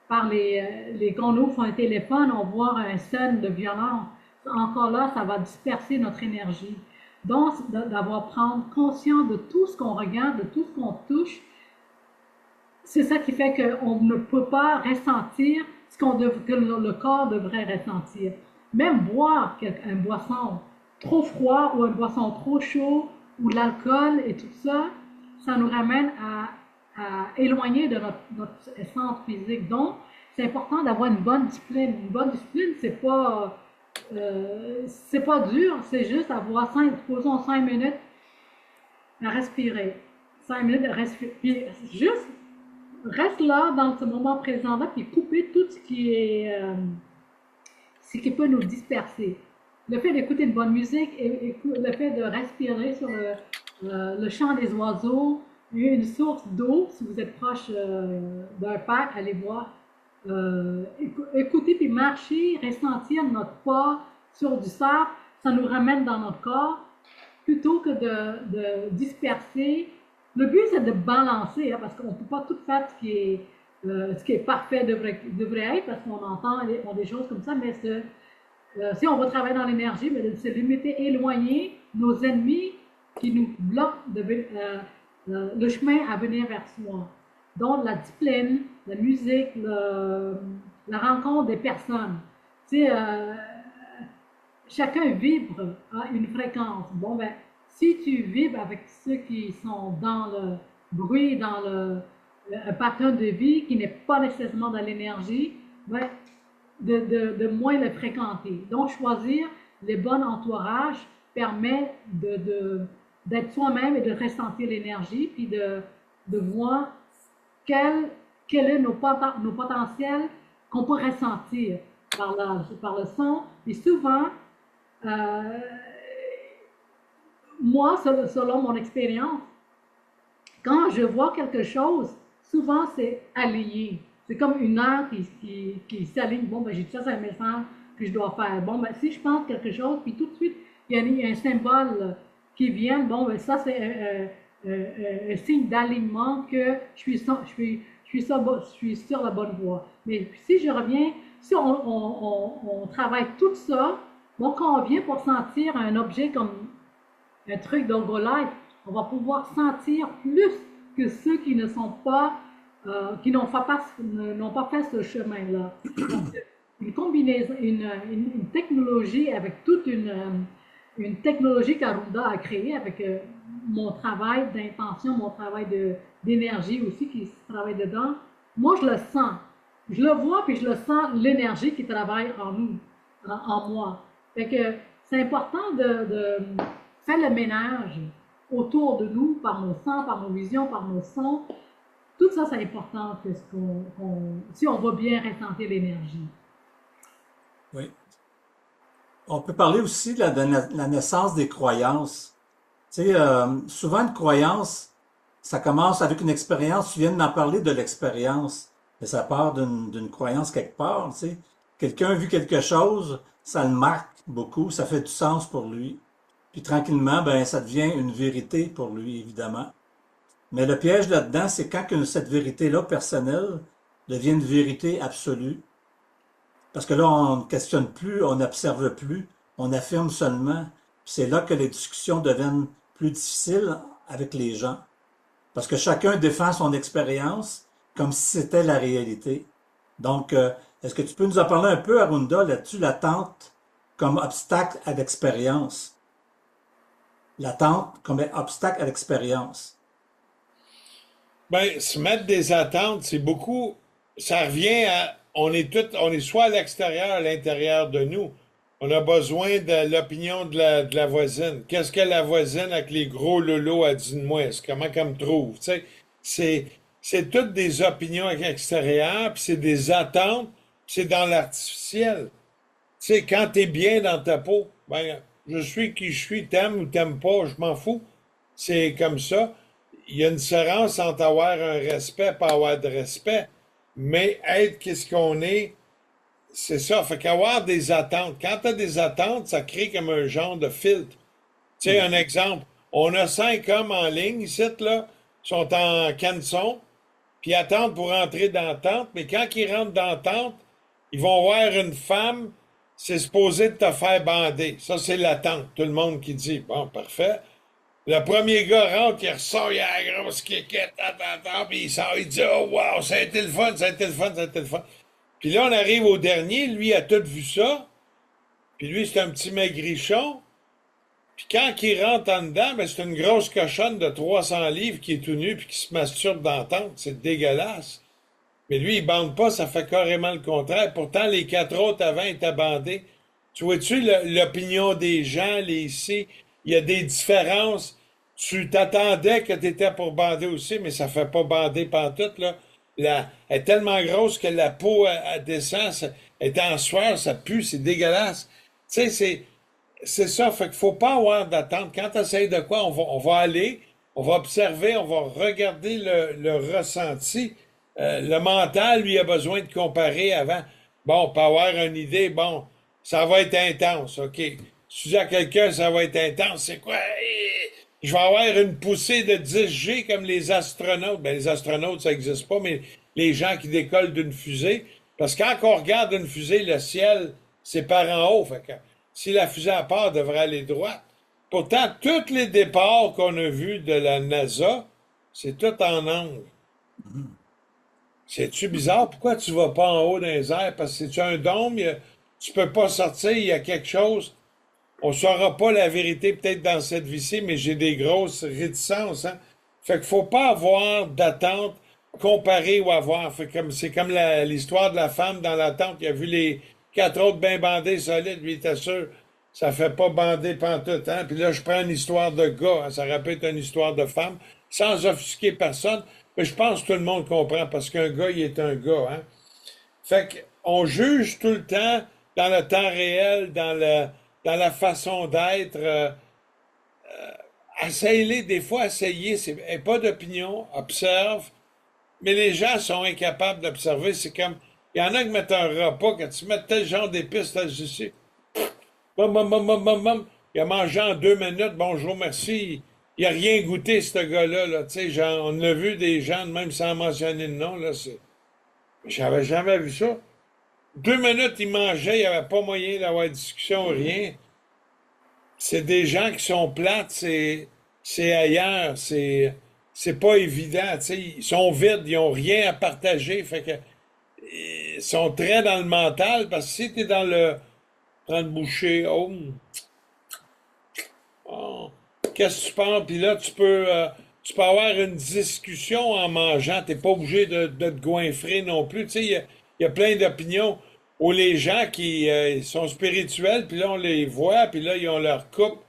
[SPEAKER 3] par quand on ouvre un téléphone, on voit un scène de violence. Encore là, ça va disperser notre énergie. Donc, d'avoir prendre conscience de tout ce qu'on regarde, de tout ce qu'on touche, c'est ça qui fait qu'on ne peut pas ressentir que le corps devrait ressentir. Même boire une boisson trop froide ou une boisson trop chaude ou de l'alcool et tout ça, ça nous ramène à éloigner de notre essence physique. Donc, c'est important d'avoir une bonne discipline. Une bonne discipline, c'est pas dur, c'est juste avoir posons 5 minutes à respirer. 5 minutes à respirer. Puis juste reste là dans ce moment présent-là, puis couper tout ce qui peut nous disperser. Le fait d'écouter de bonne musique et le fait de respirer sur le chant des oiseaux, une source d'eau, si vous êtes proche d'un parc, allez voir. Écouter puis marcher, ressentir notre pas sur du sable, ça nous ramène dans notre corps plutôt que de disperser. Le but, c'est de balancer, hein, parce qu'on ne peut pas tout faire ce qui est parfait devrait être, parce qu'on entend des choses comme ça, mais Si on veut travailler dans l'énergie, mais de se limiter, éloigner nos ennemis qui nous bloquent le chemin à venir vers soi. Donc, la discipline, la musique, la rencontre des personnes. Tu sais, chacun vibre à une fréquence. Bon, ben, si tu vibres avec ceux qui sont dans le bruit, dans un pattern de vie qui n'est pas nécessairement dans l'énergie, ben, de moins le fréquenter. Donc, choisir les bons entourages permet d'être soi-même et de ressentir l'énergie, puis de voir quel est nos potentiels qu'on peut ressentir par le son. Et souvent, moi, selon mon expérience, quand je vois quelque chose, souvent c'est aligné. C'est comme une heure qui s'aligne. Bon, ben, j'ai ça, c'est un message que je dois faire. Bon, ben, si je pense quelque chose, puis tout de suite, il y a un symbole qui vient, bon, ben, ça, c'est un signe d'alignement que je suis sur la bonne voie. Mais si je reviens, si on travaille tout ça, bon, quand on vient pour sentir un objet comme un truc d'Ogolight, on va pouvoir sentir plus que ceux qui ne sont pas, qui n'ont pas fait ce chemin-là. Une combinaison, une technologie avec toute une technologie qu'Arunda a créée avec mon travail d'intention, mon travail d'énergie aussi qui se travaille dedans. Moi, je le sens. Je le vois puis je le sens, l'énergie qui travaille en nous, en moi. Fait que c'est important de faire le ménage autour de nous par nos sens, par nos visions, par nos sons. Tout ça, c'est important que si on va bien ressentir l'énergie.
[SPEAKER 1] Oui. On peut parler aussi de la naissance des croyances. Tu sais, souvent une croyance, ça commence avec une expérience. Tu viens d'en parler de l'expérience, mais ça part d'une croyance quelque part. Tu sais, quelqu'un a vu quelque chose, ça le marque beaucoup, ça fait du sens pour lui. Puis tranquillement, ben ça devient une vérité pour lui, évidemment. Mais le piège là-dedans, c'est quand cette vérité-là personnelle devient une vérité absolue. Parce que là, on ne questionne plus, on n'observe plus, on affirme seulement. Puis c'est là que les discussions deviennent plus difficiles avec les gens. Parce que chacun défend son expérience comme si c'était la réalité. Donc, est-ce que tu peux nous en parler un peu, Arunda, là-dessus, l'attente comme obstacle à l'expérience? L'attente comme obstacle à l'expérience.
[SPEAKER 2] Ben, se mettre des attentes, c'est beaucoup. Ça revient à. On est soit à l'extérieur, à l'intérieur de nous. On a besoin de l'opinion de la voisine. Qu'est-ce que la voisine avec les gros lolos a dit de moi? Comment qu'elle me trouve? Tu sais, c'est toutes des opinions extérieures, puis c'est des attentes, puis c'est dans l'artificiel. Tu sais, quand t'es bien dans ta peau, ben, je suis qui je suis, t'aimes ou t'aimes pas, je m'en fous. C'est comme ça. Il y a une différence entre avoir un respect et pas avoir de respect. Mais être qu'est-ce qu'on est, c'est ça. Fait qu'avoir des attentes. Quand tu as des attentes, ça crée comme un genre de filtre. Tu sais, un exemple. On a 5 hommes en ligne ici, là, sont en canson, puis attendent pour rentrer dans la tente. Mais quand ils rentrent dans la tente, ils vont voir une femme, c'est supposé de te faire bander. Ça, c'est l'attente. Tout le monde qui dit, bon, parfait. Le premier gars rentre, il ressort, il a la grosse kékette, puis il sort, il dit, oh wow, ça a été le fun, ça a été le fun, ça a été le fun. Puis là, on arrive au dernier, lui a tout vu ça, puis lui, c'est un petit maigrichon, puis quand il rentre en dedans, ben, c'est une grosse cochonne de 300 livres qui est tout nu, puis qui se masturbe dans la tente, c'est dégueulasse. Mais lui, il bande pas, ça fait carrément le contraire. Pourtant, les 4 autres avant étaient bandés. Tu vois-tu l'opinion des gens, il y a des différences. Tu t'attendais que tu étais pour bander aussi, mais ça fait pas bander pantoute, là. Elle est tellement grosse que la peau, elle descend, elle est en sueur, ça pue, c'est dégueulasse. Tu sais, c'est ça. Fait qu'il faut pas avoir d'attente. Quand tu essaies de quoi, on va aller, on va observer, on va regarder le ressenti. Le mental, lui, a besoin de comparer avant. Bon, pour avoir une idée, bon, ça va être intense, OK. Si tu dis à quelqu'un, ça va être intense, c'est quoi? Je vais avoir une poussée de 10G comme les astronautes. Ben, les astronautes, ça n'existe pas, mais les gens qui décollent d'une fusée. Parce que quand on regarde une fusée, le ciel, c'est par en haut. Fait que si la fusée à part devrait aller droite. Pourtant, tous les départs qu'on a vus de la NASA, c'est tout en angle. C'est-tu bizarre? Pourquoi tu vas pas en haut dans les airs? Parce que c'est un dôme, tu peux pas sortir, il y a quelque chose. On saura pas la vérité peut-être dans cette vie-ci, mais j'ai des grosses réticences, hein. Fait qu'il faut pas avoir d'attente comparée ou avoir. C'est comme l'histoire de la femme dans la tente qui a vu les quatre autres bien bandés solides. Lui, il était sûr, ça fait pas bander pantoute, hein. Puis là, je prends une histoire de gars, hein. Ça répète une histoire de femme, sans offusquer personne. Mais je pense que tout le monde comprend parce qu'un gars, il est un gars, hein. Fait qu'on juge tout le temps dans le temps réel, dans la façon d'être. Essaye-les, des fois, essayer, c'est pas d'opinion, observe, mais les gens sont incapables d'observer. C'est comme, il y en a qui mettent un repas, quand tu mets tel genre d'épices, tel ceci, bam, bam, bam, bam, bam, bam, il a mangé en 2 minutes, bonjour, merci, il a rien goûté, ce gars-là, là, tu sais, genre, on a vu des gens, même sans mentionner le nom, là, j'avais jamais vu ça. 2 minutes, il mangeait, il n'y avait pas moyen d'avoir de discussion, rien. C'est des gens qui sont plates, c'est ailleurs, c'est pas évident, tu sais, ils sont vides, ils ont rien à partager, fait que ils sont très dans le mental, parce que si t'es dans le prendre boucher, oh, qu'est-ce que tu penses? Puis là, tu peux avoir une discussion en mangeant, t'es pas obligé de te goinfrer non plus, tu sais, il y a plein d'opinions. Ou les gens qui sont spirituels, puis là, on les voit, puis là, ils ont leur coupe,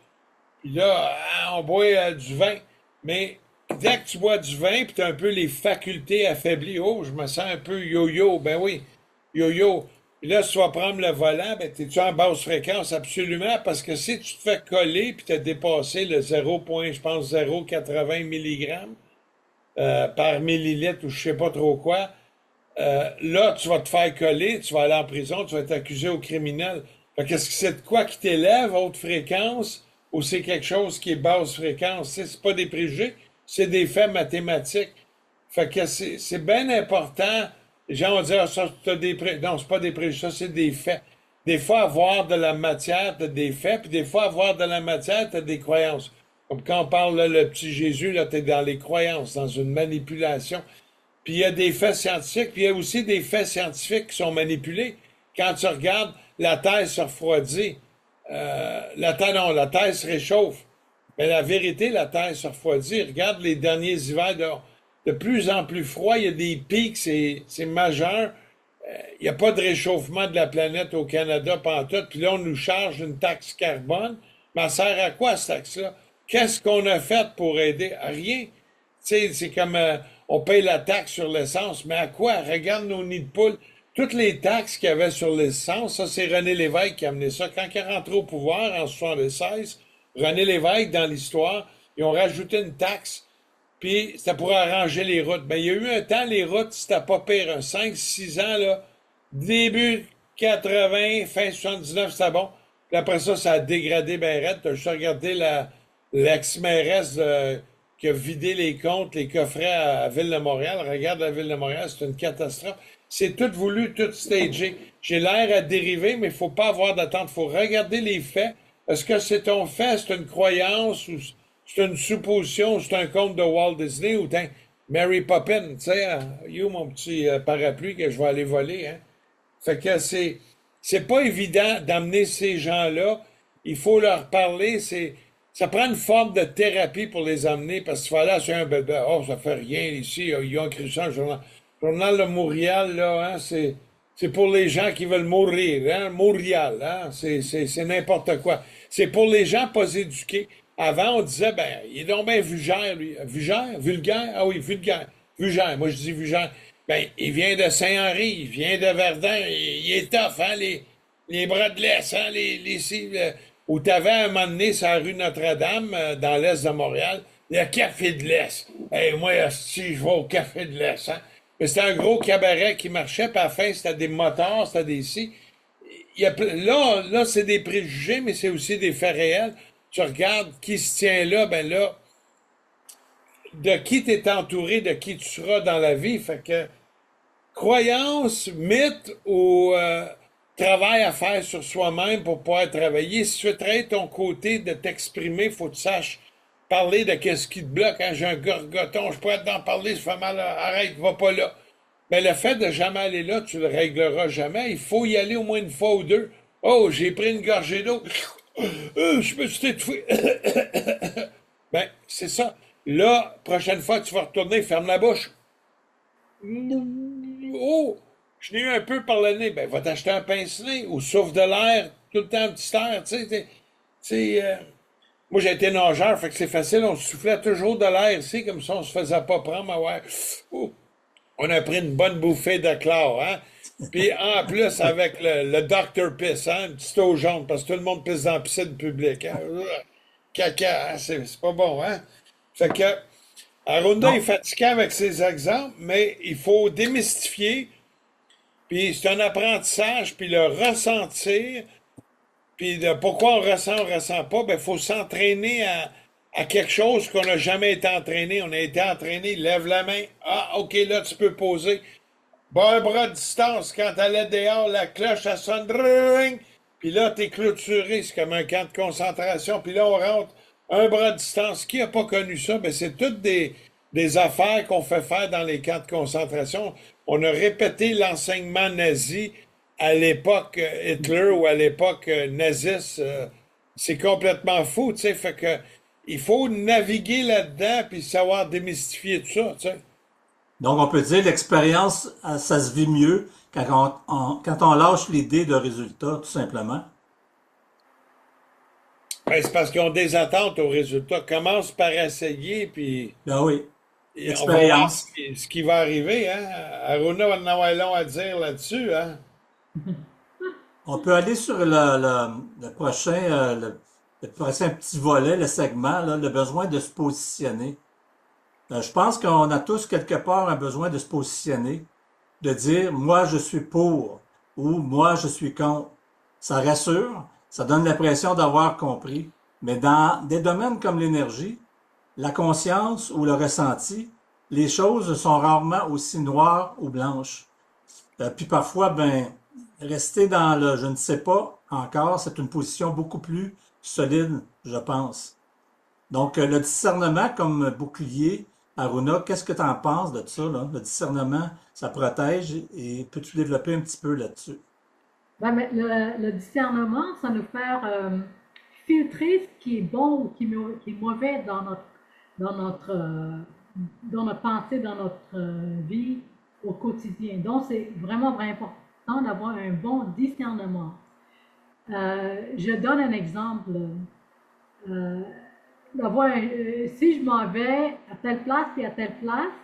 [SPEAKER 2] puis là, on boit du vin. Mais dès que tu bois du vin, puis tu as un peu les facultés affaiblies, oh, je me sens un peu yo-yo, ben oui, yo-yo. Puis là, si tu vas prendre le volant, ben t'es-tu en basse fréquence? Absolument, parce que si tu te fais coller, puis tu as dépassé le 0, je pense, 0,80 mg par millilitre, ou je sais pas trop quoi, là, tu vas te faire coller, tu vas aller en prison, tu vas être accusé au criminel. Fait qu'est-ce que c'est de quoi qui t'élève, haute fréquence, ou c'est quelque chose qui est basse fréquence? C'est pas des préjugés, c'est des faits mathématiques. Fait que c'est bien important. Les gens vont dire, ah, ça, t'as des préjugés. Non, c'est pas des préjugés, ça, c'est des faits. Des fois, avoir de la matière, t'as des faits, puis des fois, avoir de la matière, t'as des croyances. Comme quand on parle, là, le petit Jésus, là, t'es dans les croyances, dans une manipulation. Puis il y a des faits scientifiques, puis il y a aussi des faits scientifiques qui sont manipulés. Quand tu regardes, la Terre se refroidit. La Terre se réchauffe. Mais la vérité, la Terre se refroidit. Regarde les derniers hivers, de plus en plus froid, il y a des pics, c'est majeur. Il n'y a pas de réchauffement de la planète au Canada pantoute. Puis là, on nous charge une taxe carbone. Mais ça sert à quoi, cette taxe-là? Qu'est-ce qu'on a fait pour aider? Rien. Tu sais, c'est comme on paye la taxe sur l'essence, mais à quoi? Regarde nos nids de poules. Toutes les taxes qu'il y avait sur l'essence, ça, c'est René Lévesque qui a amené ça. Quand il est rentré au pouvoir en 1976, René Lévesque, dans l'histoire, ils ont rajouté une taxe, puis c'était pour arranger les routes. Ben, il y a eu un temps, les routes, c'était pas pire. 5-6 ans, là, début 80, fin 79, c'était bon. Puis après ça, ça a dégradé ben raide. T'as juste regardé l'ex-mairesse qui a vidé les comptes, les coffrets à Ville de Montréal. Regarde la Ville de Montréal, c'est une catastrophe. C'est tout voulu, tout stagé. J'ai l'air à dériver, mais il faut pas avoir d'attente. Il faut regarder les faits. Est-ce que c'est un fait, c'est une croyance, ou c'est une supposition, c'est un conte de Walt Disney, ou t'es Mary Poppins, tu sais, you, mon petit parapluie que je vais aller voler, hein? Fait que c'est pas évident d'amener ces gens-là. Il faut leur parler. Ça prend une forme de thérapie pour les amener parce qu'il fallait sur un bébé. Oh, ça fait rien ici. Ils ont écrit ça dans le journal. Le journal de Montréal, là, hein, c'est pour les gens qui veulent mourir, hein, Montréal, hein, c'est n'importe quoi. C'est pour les gens pas éduqués. Avant, on disait, ben, il est donc bien vulgaire, lui. Vulgaire? Vulgaire? Ah oui, vulgaire. Vulgaire. Moi, je dis vulgaire. Ben, il vient de Saint-Henri, il vient de Verdun, il est tough, hein, les bras de laisse, hein, où t'avais un moment donné, sur la rue Notre-Dame, dans l'est de Montréal, le café de l'Est. Hey, moi, si je vais au café de l'Est, hein. Mais c'était un gros cabaret qui marchait, puis à la fin, c'était des motards, c'était des scies. Là, c'est des préjugés, mais c'est aussi des faits réels. Tu regardes qui se tient là, ben là, de qui t'es entouré, de qui tu seras dans la vie. Fait que, croyance, mythe ou travail à faire sur soi-même pour pouvoir travailler. Si tu veux travailler ton côté de t'exprimer, il faut que tu saches parler de qu'est-ce qui te bloque. Hein, j'ai un gorgoton, je pourrais t'en parler, ça fait mal, arrête, va pas là. Mais le fait de jamais aller là, tu le régleras jamais. Il faut y aller au moins une fois ou deux. Oh, j'ai pris une gorgée d'eau. Je me suis étouffé. Ben, c'est ça. Là, prochaine fois, tu vas retourner, ferme la bouche. Oh, je n'ai eu un peu par le nez. Ben, va t'acheter un pince-nez ou souffle de l'air, tout le temps un petit air, tu sais. Moi, j'ai été nageur, fait que c'est facile, on soufflait toujours de l'air ici, comme ça, on se faisait pas prendre. Ah ouais. Oh, on a pris une bonne bouffée de chlore, hein? Puis en plus, avec le Dr Piss, hein? Une petite eau jaune, parce que tout le monde pisse dans la piscine publique, hein? Caca, hein? C'est pas bon, hein? Fait que Arunda est
[SPEAKER 1] Non.
[SPEAKER 2] fatigué avec ses exemples, mais il faut démystifier, puis c'est un apprentissage, puis le ressentir, puis pourquoi on ressent pas, ben faut s'entraîner à quelque chose qu'on n'a jamais été entraîné. On a été entraîné, lève la main, ah ok, là tu peux poser. Bas un bras de distance, quand t'allais dehors, la cloche, elle sonne, ring, puis là t'es clôturé, c'est comme un camp de concentration, puis là on rentre un bras de distance. Qui a pas connu ça? Ben c'est toutes des affaires qu'on fait faire dans les camps de concentration. On a répété l'enseignement nazi à l'époque Hitler ou à l'époque naziste. C'est complètement fou, tu sais. Fait que il faut naviguer là-dedans puis savoir démystifier tout ça, tu sais.
[SPEAKER 1] Donc, on peut dire l'expérience, ça se vit mieux quand on lâche l'idée de résultat, tout simplement.
[SPEAKER 2] Ben, c'est parce qu'ils ont des attentes aux résultats. Commence par essayer, puis
[SPEAKER 1] Ben oui,
[SPEAKER 2] on va voir
[SPEAKER 1] l'expérience.
[SPEAKER 2] ce qui va arriver, hein. Aruna va en avoir long à dire là-dessus, hein.
[SPEAKER 1] On peut aller sur le prochain, le prochain petit volet, le segment, là, le besoin de se positionner. Je pense qu'on a tous quelque part un besoin de se positionner, de dire moi je suis pour ou moi je suis contre. Ça rassure, ça donne l'impression d'avoir compris. Mais dans des domaines comme l'énergie, la conscience ou le ressenti, les choses sont rarement aussi noires ou blanches. Puis parfois, ben, rester dans le je ne sais pas encore, c'est une position beaucoup plus solide, je pense. Donc, le discernement comme bouclier, Aruna, qu'est-ce que tu en penses de ça, là? Le discernement, ça protège et peux-tu développer un petit peu là-dessus?
[SPEAKER 3] Ben, mais le discernement, ça nous fait filtrer ce qui est bon ou qui est mauvais dans notre, euh, dans notre pensée, dans notre vie au quotidien. Donc, c'est vraiment, vraiment important d'avoir un bon discernement. Je donne un exemple. Euh, Si je m'en vais à telle place et à telle place,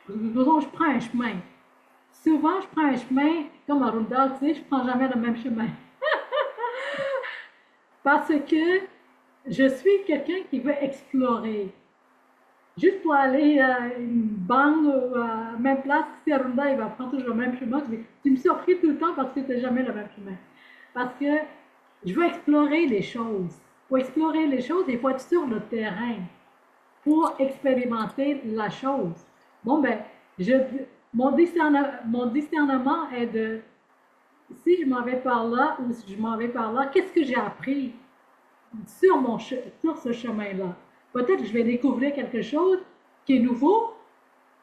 [SPEAKER 3] disons, je prends un chemin. Souvent, je prends un chemin, comme à Rundal, tu sais, je prends jamais le même chemin. Parce que je suis quelqu'un qui veut explorer. Juste pour aller à une bande ou à la même place, si à Runda, il va prendre toujours le même chemin. Tu me surpris tout le temps parce que tu n'as jamais le même chemin. Parce que je veux explorer les choses. Pour explorer les choses, il faut être sur le terrain pour expérimenter la chose. Bon, ben, mon discernement est de si je m'en vais par là ou si je m'en vais par là, qu'est-ce que j'ai appris sur ce chemin-là? Peut-être que je vais découvrir quelque chose qui est nouveau.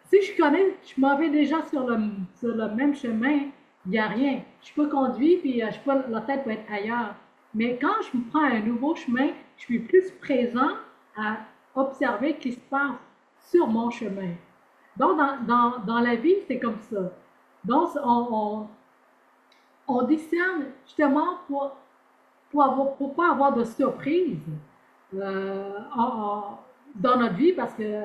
[SPEAKER 3] Si je connais, je m'en vais déjà sur le même chemin, il n'y a rien. Je peux conduire, puis la tête peut être ailleurs. Mais quand je me prends un nouveau chemin, je suis plus présent à observer ce qui se passe sur mon chemin. Donc, dans la vie, c'est comme ça. Donc, on discerne justement pour pas avoir de surprise euh, dans notre vie, parce que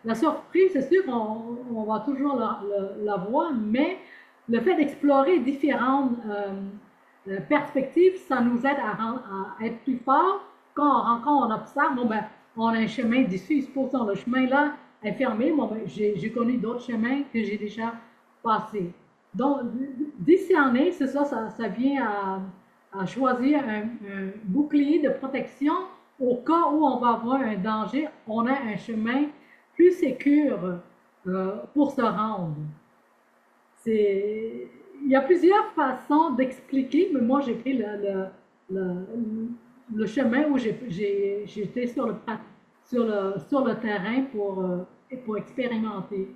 [SPEAKER 3] la surprise, c'est sûr qu'on va toujours la voir, mais le fait d'explorer différentes perspectives, ça nous aide à être plus fort. Quand on observe, bon, ben, on a un chemin d'issue, supposons le chemin là est fermé, bon, ben, j'ai connu d'autres chemins que j'ai déjà passés. Donc, discerner, c'est ça, ça vient à choisir un bouclier de protection au cas où on va avoir un danger, on a un chemin plus sécure pour se rendre. C'est, il y a plusieurs façons d'expliquer, mais moi j'ai pris le, le chemin où j'étais sur le terrain pour expérimenter.